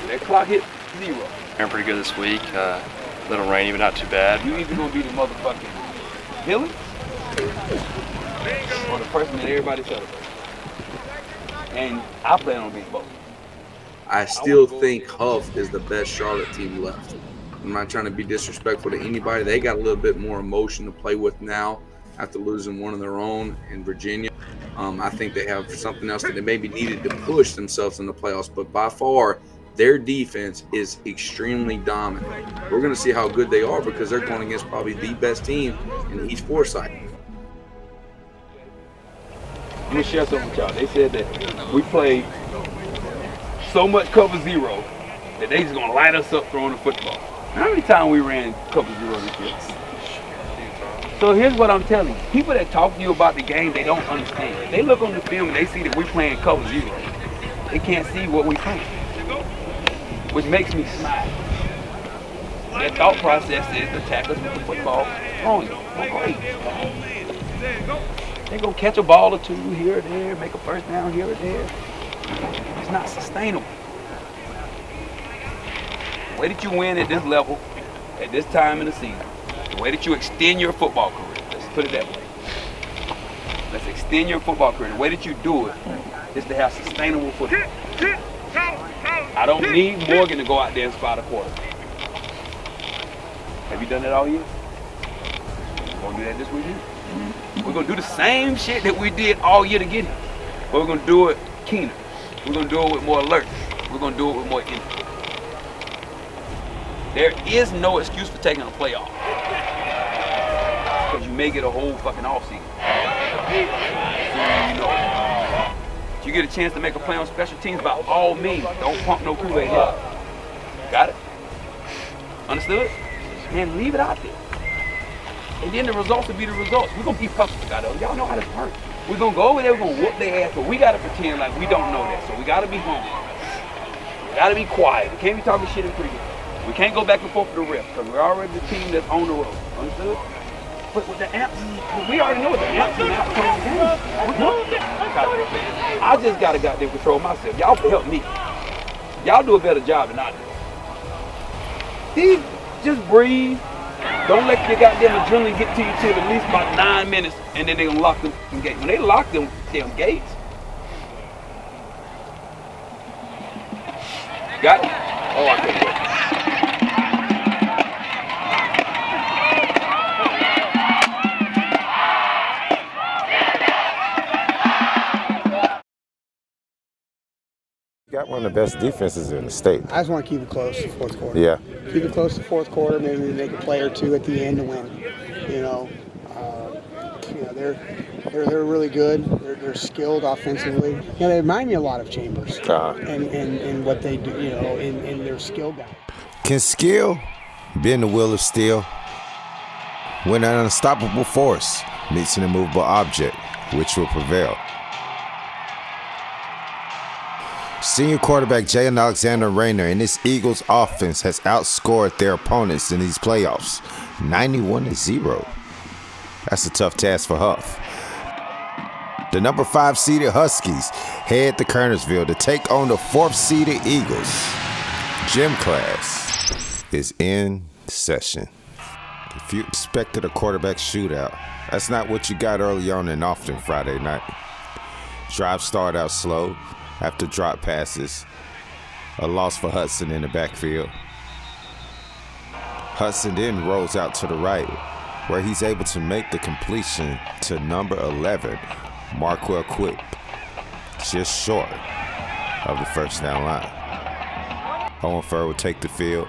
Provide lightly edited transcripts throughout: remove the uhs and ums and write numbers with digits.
That clock hit 0. I'm pretty good this week. A little rainy, but not too bad. You either gonna be the motherfucking villain or the person that everybody celebrates. And I plan on being both. I still think Hough is the best Charlotte team left. I'm not trying to be disrespectful to anybody. They got a little bit more emotion to play with now after losing one of their own in Virginia. I think they have something else that they maybe needed to push themselves in the playoffs, but by far, their defense is extremely dominant. We're going to see how good they are because they're going against probably the best team in East Forsyth. I'm going to share something with y'all. They said that we played so much cover 0 that they just going to light us up throwing the football. How many times we ran cover 0 this year? So here's what I'm telling you. People that talk to you about the game, they don't understand. They look on the film and they see that we're playing cover 0. They can't see what we're playing, which makes me smile. Their thought process is to attack us with the football throwing it. Well, great. They're going to catch a ball or two here or there, make a first down here or there. It's not sustainable. The way that you win at this level, at this time in the season, the way that you extend your football career, let's put it that way. Let's extend your football career. The way that you do it is to have sustainable football. I don't need Morgan to go out there and spot a quarterback. Have you done that all year? We're going to do that this weekend. We're going to do the same shit that we did all year to get him. But we're going to do it keener. We're going to do it with more alert. We're going to do it with more energy. There is no excuse for taking a playoff. Because you may get a whole fucking offseason. So you know. If you get a chance to make a play on special teams, by all means, don't pump no Kool-Aid up. Got it? Understood? And leave it out there. And then the results will be the results. We're going to be hustlers out of it. Y'all know how this works. We're going to go over there, we're going to whoop their ass, but we got to pretend like we don't know that. So we got to be humble. We got to be quiet. We can't be talking shit in pregame. We can't go back and forth with the refs because we're already the team that's on the road. Understood? But with the amps, we already know what the amps and amps playing the game. We know that. I just got to goddamn control myself. Y'all help me. Y'all do a better job than I do. These, just breathe. Don't let your goddamn adrenaline get to you till at least about 9 minutes, and then they're gonna lock them gates. When they lock them damn gates, got it? Oh, I can't wait. Got one of the best defenses in the state. I just want to keep it close to fourth quarter. Yeah. Keep it close to fourth quarter. Maybe make a play or two at the end to win. They're really good. They're skilled offensively. They remind me a lot of Chambers and what they do. In their skill guy. Can skill bend the wheel of steel? When an unstoppable force meets an immovable object, which will prevail? Senior quarterback Jaylen Alexander-Raynor and this Eagles offense has outscored their opponents in these playoffs, 91-0. That's a tough task for Hough. The number 5 seeded Huskies head to Kernersville to take on the 4th seeded Eagles. Gym class is in session. If you expected a quarterback shootout, that's not what you got early on and often Friday night. Drive start out slow. After drop passes, a loss for Hudson in the backfield. Hudson then rolls out to the right, where he's able to make the completion to number 11, Marquel Quick, just short of the first down line. Owen Furr will take the field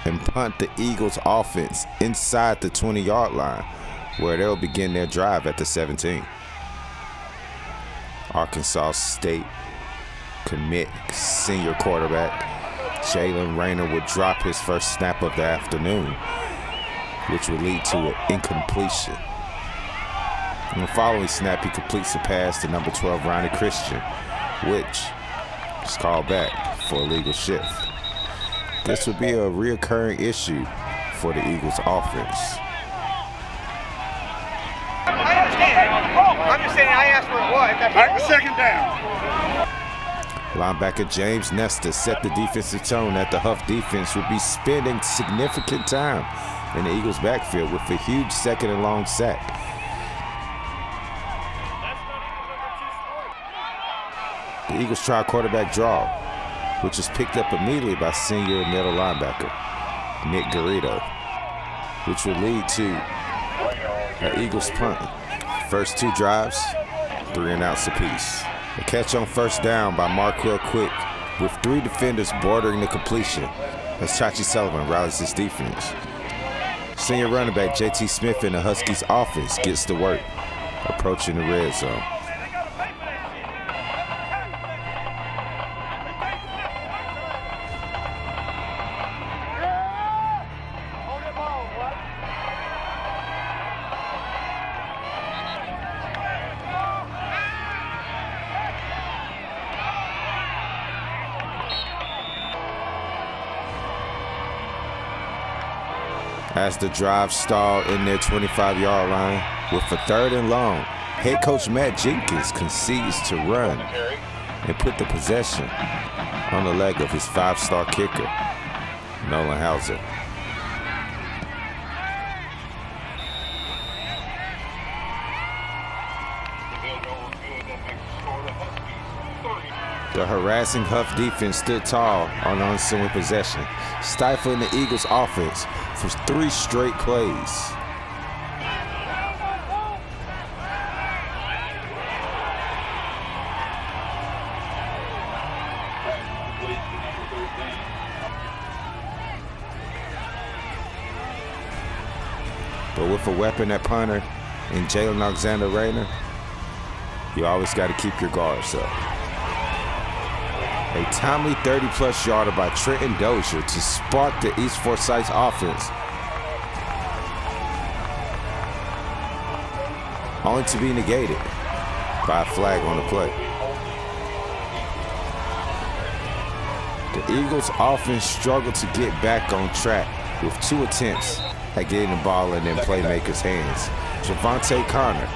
and punt the Eagles offense inside the 20-yard line, where they'll begin their drive at the 17. Arkansas State commit senior quarterback Jaylen Raynor would drop his first snap of the afternoon, which would lead to an incompletion. In the following snap, he completes a pass to number 12 Ronnie Christian, which is called back for a legal shift. This would be a reoccurring issue for the Eagles offense. I understand. I'm just saying I asked for what. Back to second down. Linebacker James Nestor set the defensive tone that the Hough defense would be spending significant time in the Eagles' backfield with a huge second and long sack. The Eagles try a quarterback draw, which was picked up immediately by senior middle linebacker Nick Garrido, which would lead to an Eagles punt. First 2 drives, 3 and outs apiece. A catch on first down by Marquell Quick with 3 defenders bordering the completion as Chachi Sullivan rallies his defense. Senior running back J.T. Smith in the Huskies offense gets to work, approaching the red zone. As the drive stalled in their 25-yard line with a 3rd and long, head coach Matt Jenkins concedes to run and put the possession on the leg of his 5-star kicker, Nolan Hauser. The harassing Hough defense stood tall on ensuing possession, stifling the Eagles' offense for 3 straight plays. But with a weapon at punter in Jaylen Alexander-Raynor, you always got to keep your guards up. A timely 30-plus yarder by Trenton Dozier to spark the East Forsyth offense, only to be negated by a flag on the play. The Eagles offense struggled to get back on track with 2 attempts at getting the ball in their playmakers' hands. Javante Connor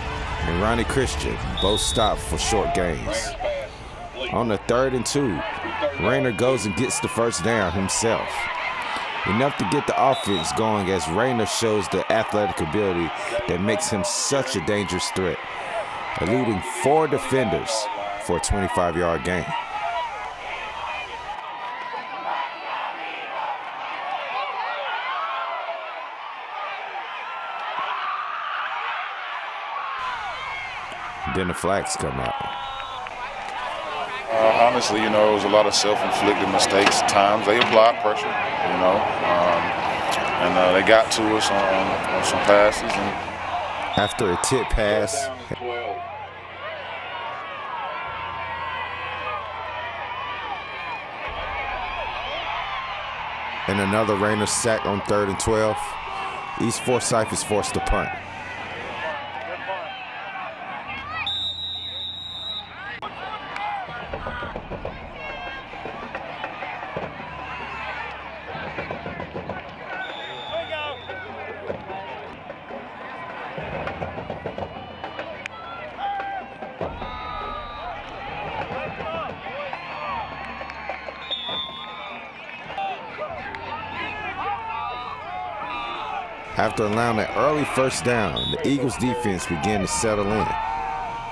and Ronnie Christian both stopped for short gains. On the 3rd and 2, Raynor goes and gets the first down himself. Enough to get the offense going as Raynor shows the athletic ability that makes him such a dangerous threat, eluding 4 defenders for a 25-yard gain. Then the flags come out. Honestly, it was a lot of self-inflicted mistakes. At times they applied pressure, and they got to us on some passes. And after a tip pass, and another Raynor sack on 3rd and 12, East Forsyth is forced to punt. After allowing an early first down, the Eagles defense began to settle in,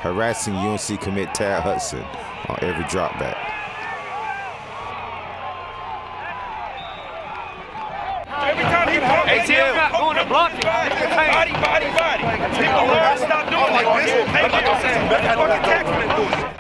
harassing UNC commit Tad Hudson on every drop back. Every time he pumps, ATL not going to block it. Body. People learn to stop doing like this. Hey, look at that. Fucking tackling do it.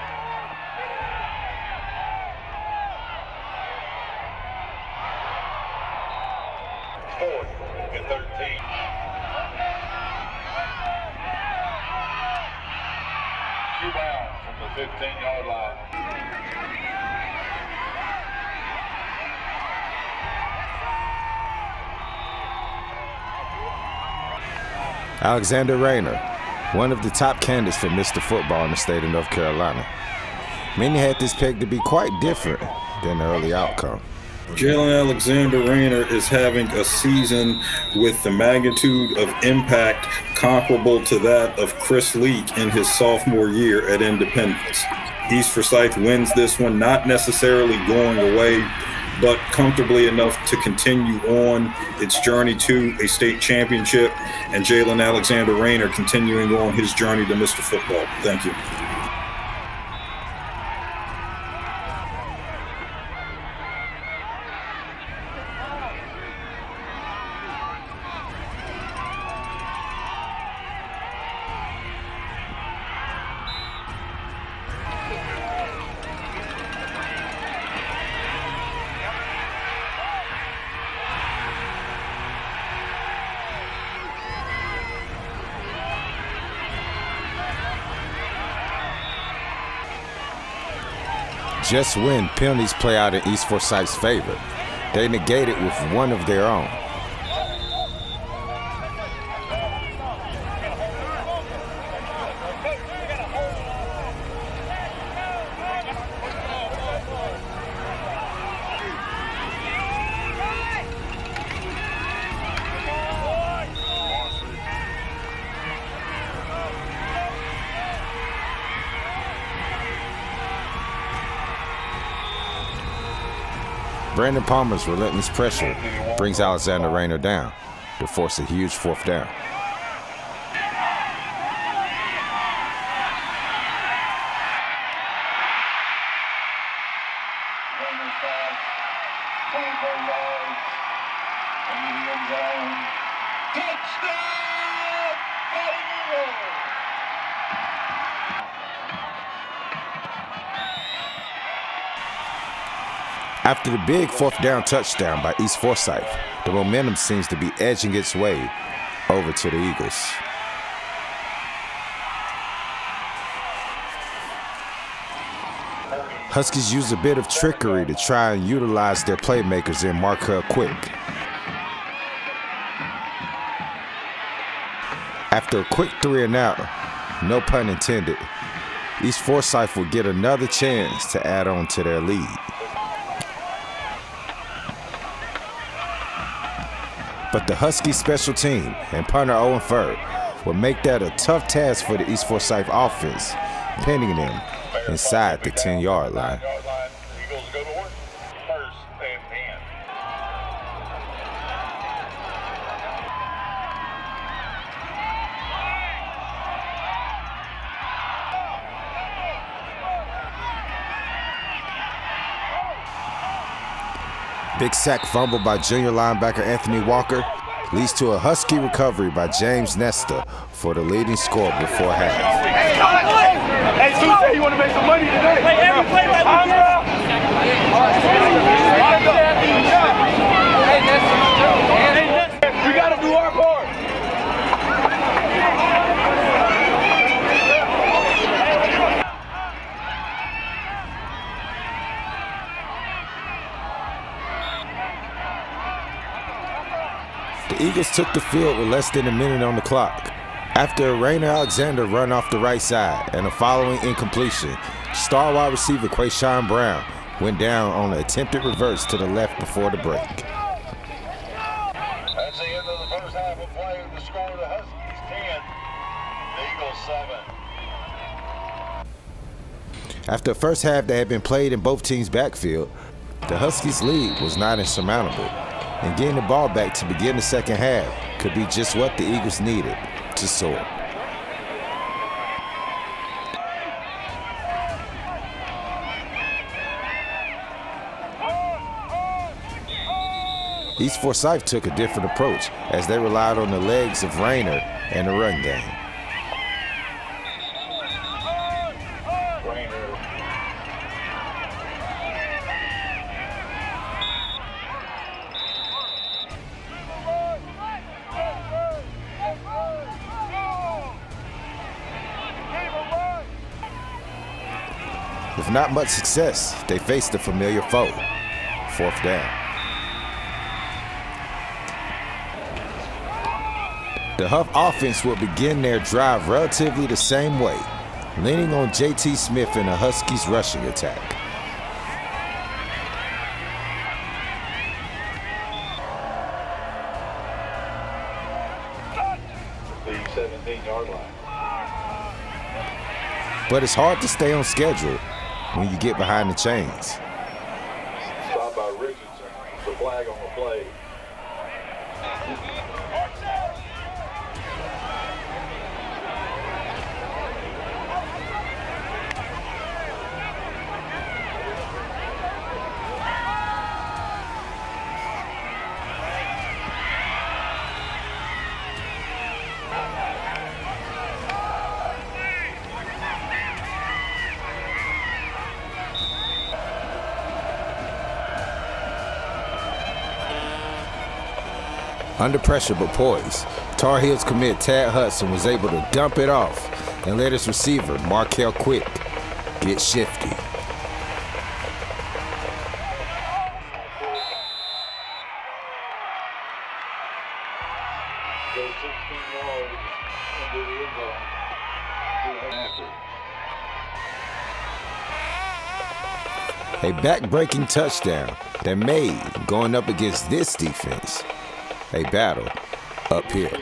from the 15-yard line. Alexander-Raynor, one of the top candidates for Mr. Football in the state of North Carolina. Many had this pegged to be quite different than the early outcome. Jaylen Alexander-Raynor is having a season with the magnitude of impact comparable to that of Chris Leak in his sophomore year at Independence. East Forsyth wins this one, not necessarily going away, but comfortably enough to continue on its journey to a state championship, and Jaylen Alexander-Raynor continuing on his journey to Mr. Football. Thank you. Just when penalties play out in East Forsyth's favor, they negate it with one of their own. Brandon Palmer's relentless pressure brings Alexander-Raynor down to force a huge 4th down. After the big 4th down touchdown by East Forsyth, the momentum seems to be edging its way over to the Eagles. Huskies use a bit of trickery to try and utilize their playmakers in Markel Quick. After a quick 3 and out, no pun intended, East Forsyth will get another chance to add on to their lead. But the Husky special team and punter Owen Furr will make that a tough task for the East Forsyth offense, pinning them inside the 10-yard line. Eagles go to work. 1st and 10. Big sack fumble by junior linebacker Anthony Walker leads to a Husky recovery by James Nesta for the leading score before half. Hey, Tuesday, you want to make some money today? Play every play like we do. We got to do our part. The Eagles took the field with less than a minute on the clock. After a Raynor Alexander run off the right side and a following incompletion, star wide receiver Quayshawn Brown went down on an attempted reverse to the left before the break. That's the end of the first half of play. The score of the Huskies 10, the Eagles 7. After a first half that had been played in both teams' backfield, the Huskies' lead was not insurmountable, and getting the ball back to begin the second half could be just what the Eagles needed to soar. East Forsyth took a different approach as they relied on the legs of Raynor and the run game. With not much success, they faced a familiar foe, 4th down. The Hough offense will begin their drive relatively the same way, leaning on J.T. Smith in the Huskies' rushing attack. The 17-yard line. But it's hard to stay on schedule when you get behind the chains. Stop by Richardson. The flag on the play. Under pressure but poised, Tar Heels commit Tad Hudson was able to dump it off and let his receiver, Markel Quick, get shifty. Go 16 yards into the end zone. A back-breaking touchdown that made going up against this defense a battle up here.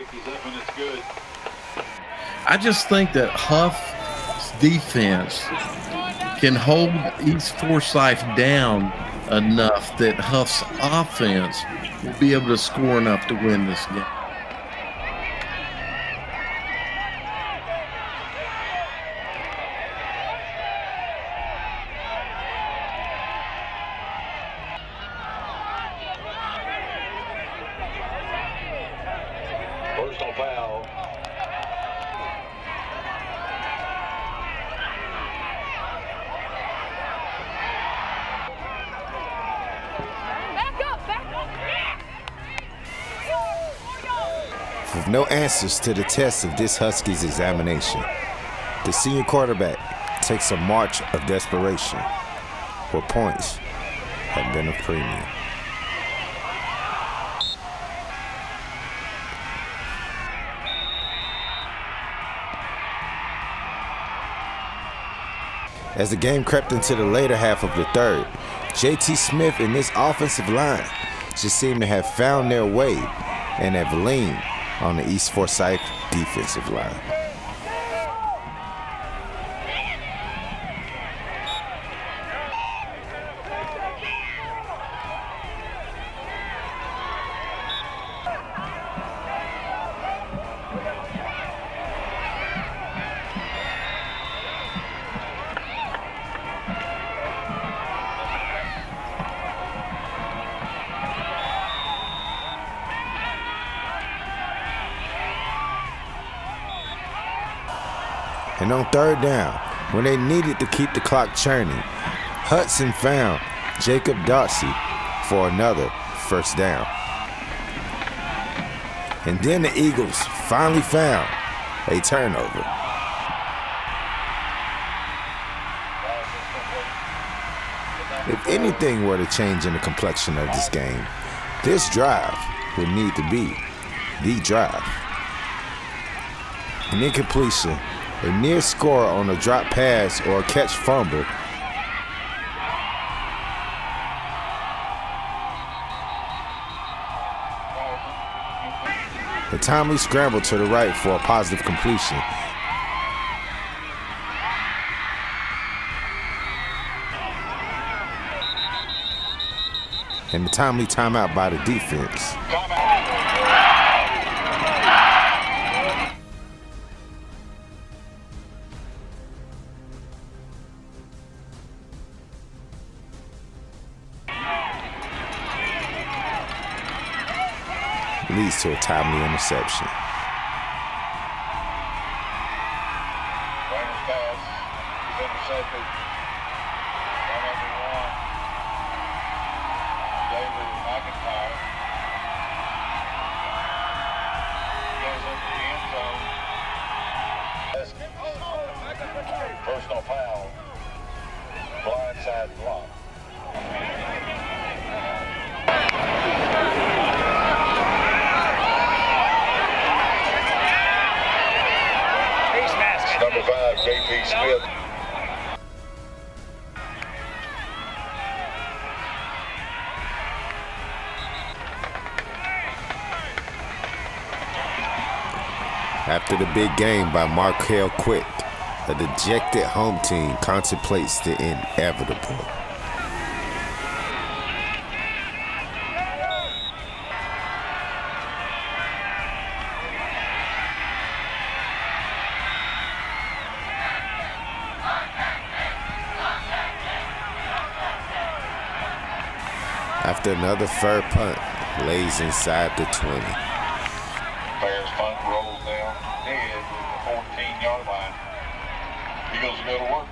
I just think that Hough's defense can hold East Forsyth down enough that Hough's offense will be able to score enough to win this game. Personal foul. With no answers to the test of this Huskies examination, the senior quarterback takes a march of desperation, where points have been a premium. As the game crept into the later half of the third, J.T. Smith and this offensive line just seem to have found their way and have leaned on the East Forsyth defensive line. And on third down, when they needed to keep the clock churning, Hudson found Jacob Darcy for another first down. And then the Eagles finally found a turnover. If anything were to change in the complexion of this game, this drive would need to be the drive. An incompletion, a near score on a drop pass or a catch fumble, a timely scramble to the right for a positive completion, and the timely timeout by the defense. Leads to a timely interception. Rainer's pass is intercepted. Run David McIntyre goes into the end zone. Personal foul. Blindside block. Number 5, J.P. Smith. After the big game by Markel Quick, A dejected home team contemplates the inevitable. After another fair punt, lays inside the 20. Bears punt rolls down head at the 14-yard line. Eagles go to work.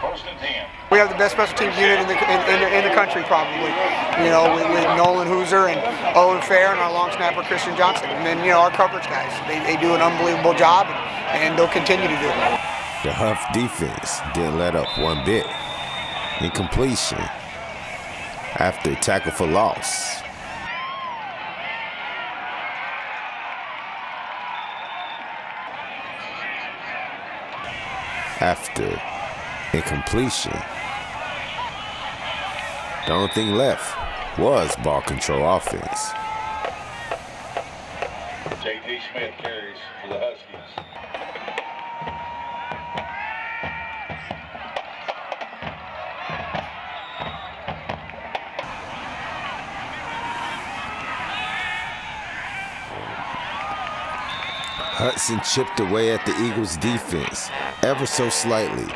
1st and 10. We have the best special teams unit in the country, probably. You know, with Nolan Hooser and Owen Fair and our long snapper Christian Johnson, and then our coverage guys. They do an unbelievable job, and they'll continue to do it. The Hough defense didn't let up one bit. Incompletion after tackle for loss. After incompletion, the only thing left was ball control offense. J.D. Smith carries for the Huskies. Hudson chipped away at the Eagles' defense ever so slightly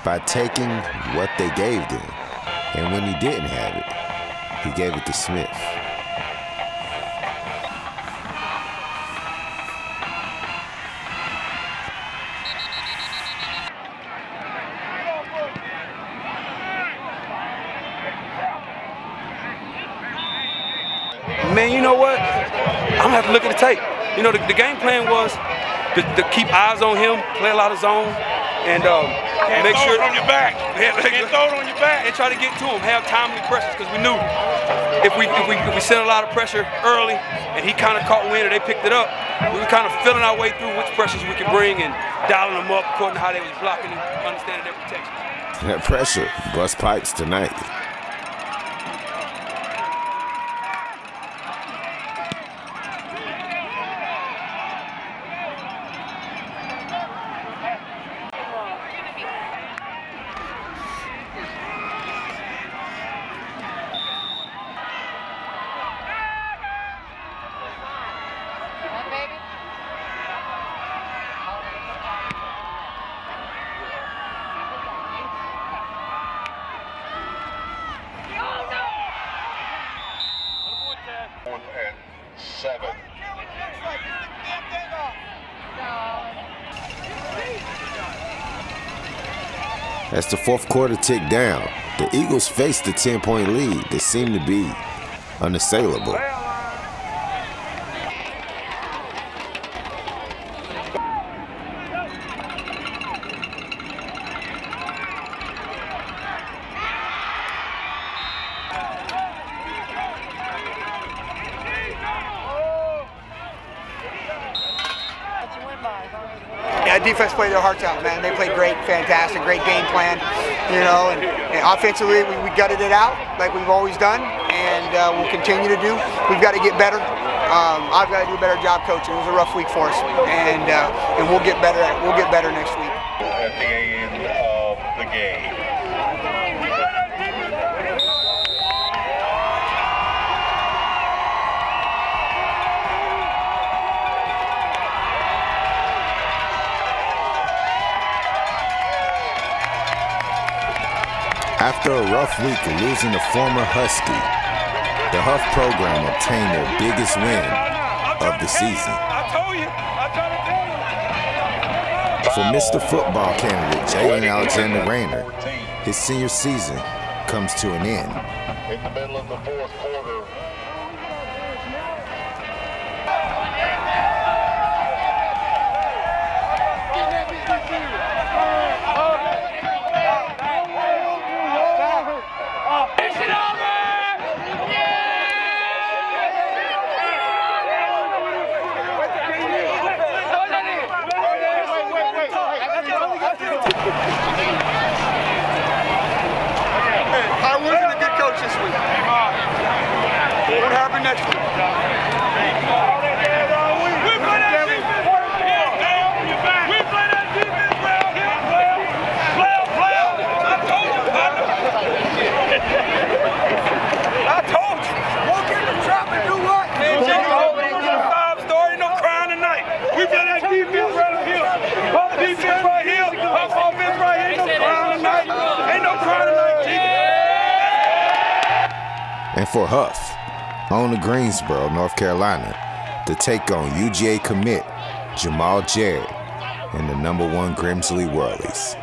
by taking what they gave them. And when he didn't have it, he gave it to Smith. Man, you know what? I'm gonna have to look at the tape. You know, the game plan was to keep eyes on him, play a lot of zone, and make sure on your back. Can't throw it on your back. and try to get to him, have timely pressures, because we knew if we sent a lot of pressure early and he kind of caught wind or they picked it up, we were kind of feeling our way through which pressures we could bring and dialing them up according to how they was blocking and understanding their protection. That pressure bust pipes tonight. And 7. As the fourth quarter ticked down, the Eagles faced a 10-point lead that seemed to be unassailable. Yeah, defense played their hearts out, man. They played great, fantastic, great game plan, and offensively we gutted it out like we've always done, and we'll continue to do. We've got to get better. I've got to do a better job coaching. It was a rough week for us, and we'll get better. We'll get better next week. At the end of the game. After a rough week of losing the former Husky, the Hough program obtained their biggest win of the season. For Mr. Football candidate Jaylen Alexander-Raynor, his senior season comes to an end. In the middle of the fourth quarter. I wasn't a good coach this week. What happened next week? And for Hough, on to Greensboro, North Carolina, to take on UGA commit Jamal Jarrett and the #1 Grimsley Whirlies.